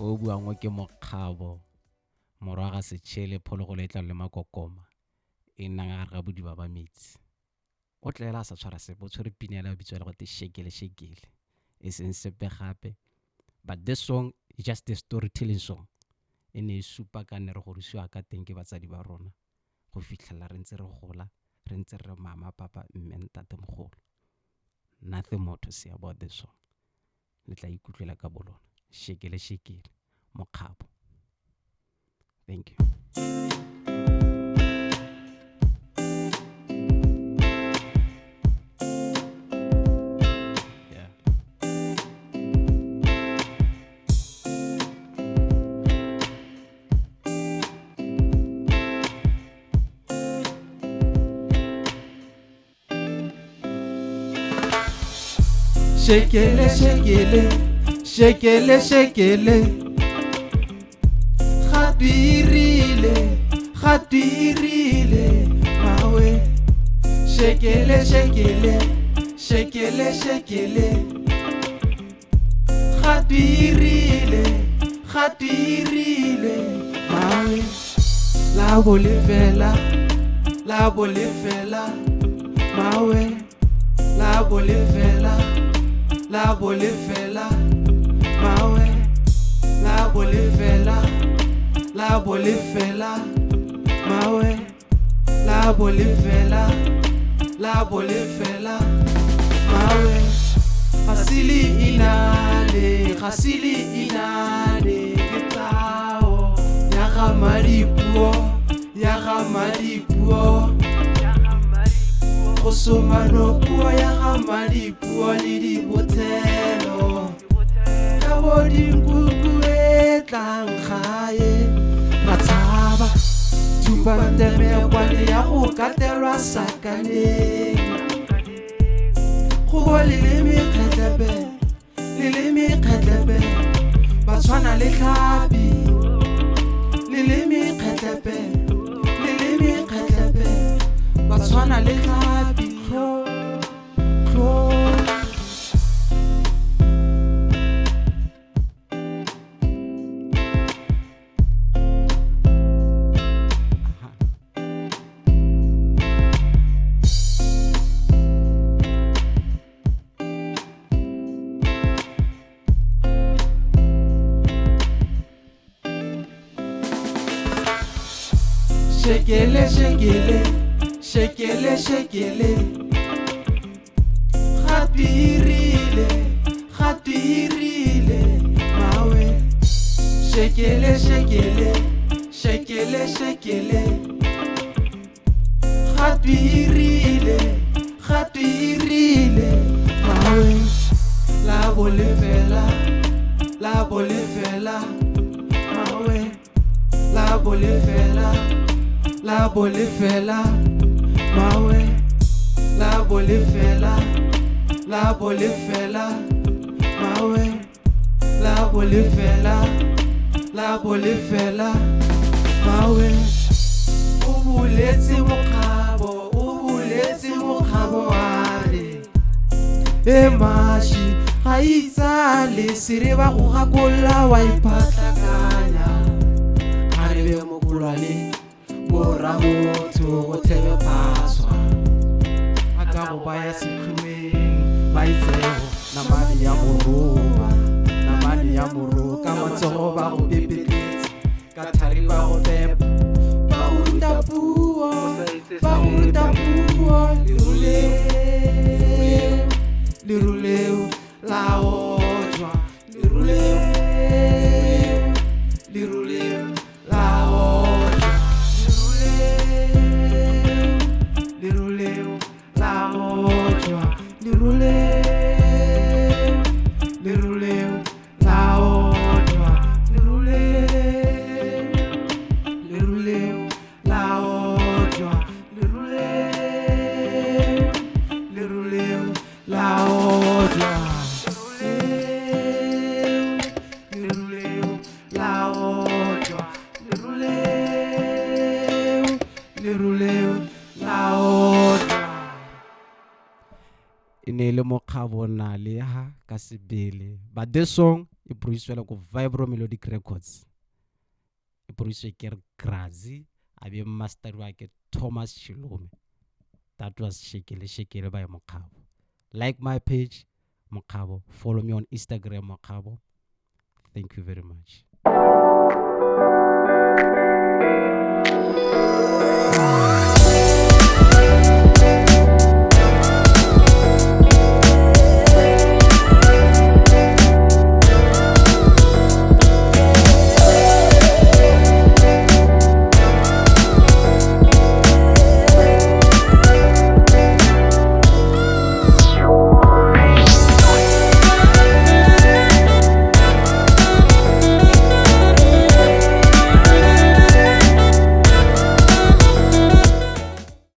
o buangwa ke Mokgabo morwa ga Setšhele phologolo e tla le makokoma e nna ga ga bodiba ba metsi o tlela sa tshwara se bo tshwere pinela ba bitswa le go te Shekele Shekele e seng sepe gape. But this song is just a storytelling song e ne e supa ka ne re go rusiwa ka teng ke batsadi ba rona go fitlhela re ntse re gola re ntse re mama papa mme ntate mogolo. Nothing more to say about this song. Le tla ikutlwela ka bolona. Shekele Shekele Mokgabo. Thank you. Shekele shekele, shekele shekele, khatirile, mawe. Shekele shekele, shekele shekele, khatirile, mawe. La bolefela, mawe. La bolefela. La bolefela, mawe. La bolefela, mawe. La bolefela, mawe. Hasili inane, kitao. Yaga maripuo. Osomano puo yaga maripuo li di botelo. Kawodi nkuku etlang gae. Matsaba, tumbandeme kwale ya go katelwa sakaneng. Go leleme kgetebe, Batswana le tlhapi. Leleme kgetebe, Batswana le tlhapi. Shekele shekele, shekele shekele, khatirile, mawe. Shekele shekele, shekele shekele, khatirile, mawe. La bolefela, mawe. La bolefela, mawe. La bolefela, mawe. La bolefela, mawe. Ubuletse Mokgabo are. Mashi ga itsale sire ba go gakolla wa iphatlakanya. Arebe mokulwane bora motho go thebe paswa. Aka go baya sekhlueng ba itsego namane ya moro ka matsogo ba go pepeletse ka thari ba go pepa ba unda puo liruleo la ojwa liruleo la ojwa liruleo la ojwa liruleo la ojwa liruleo la ojwa liruleo la ojwa e ne le le Mokgabo na le ha ka sebele. But this song is produced like Vibro Melodic Records. It produced by Grazzi and mastered by Thomas Chilume. That was Shekele Shekele by Mokgabo. Like my page, Mokgabo. Follow me on Instagram, Mokgabo. Thank you very much.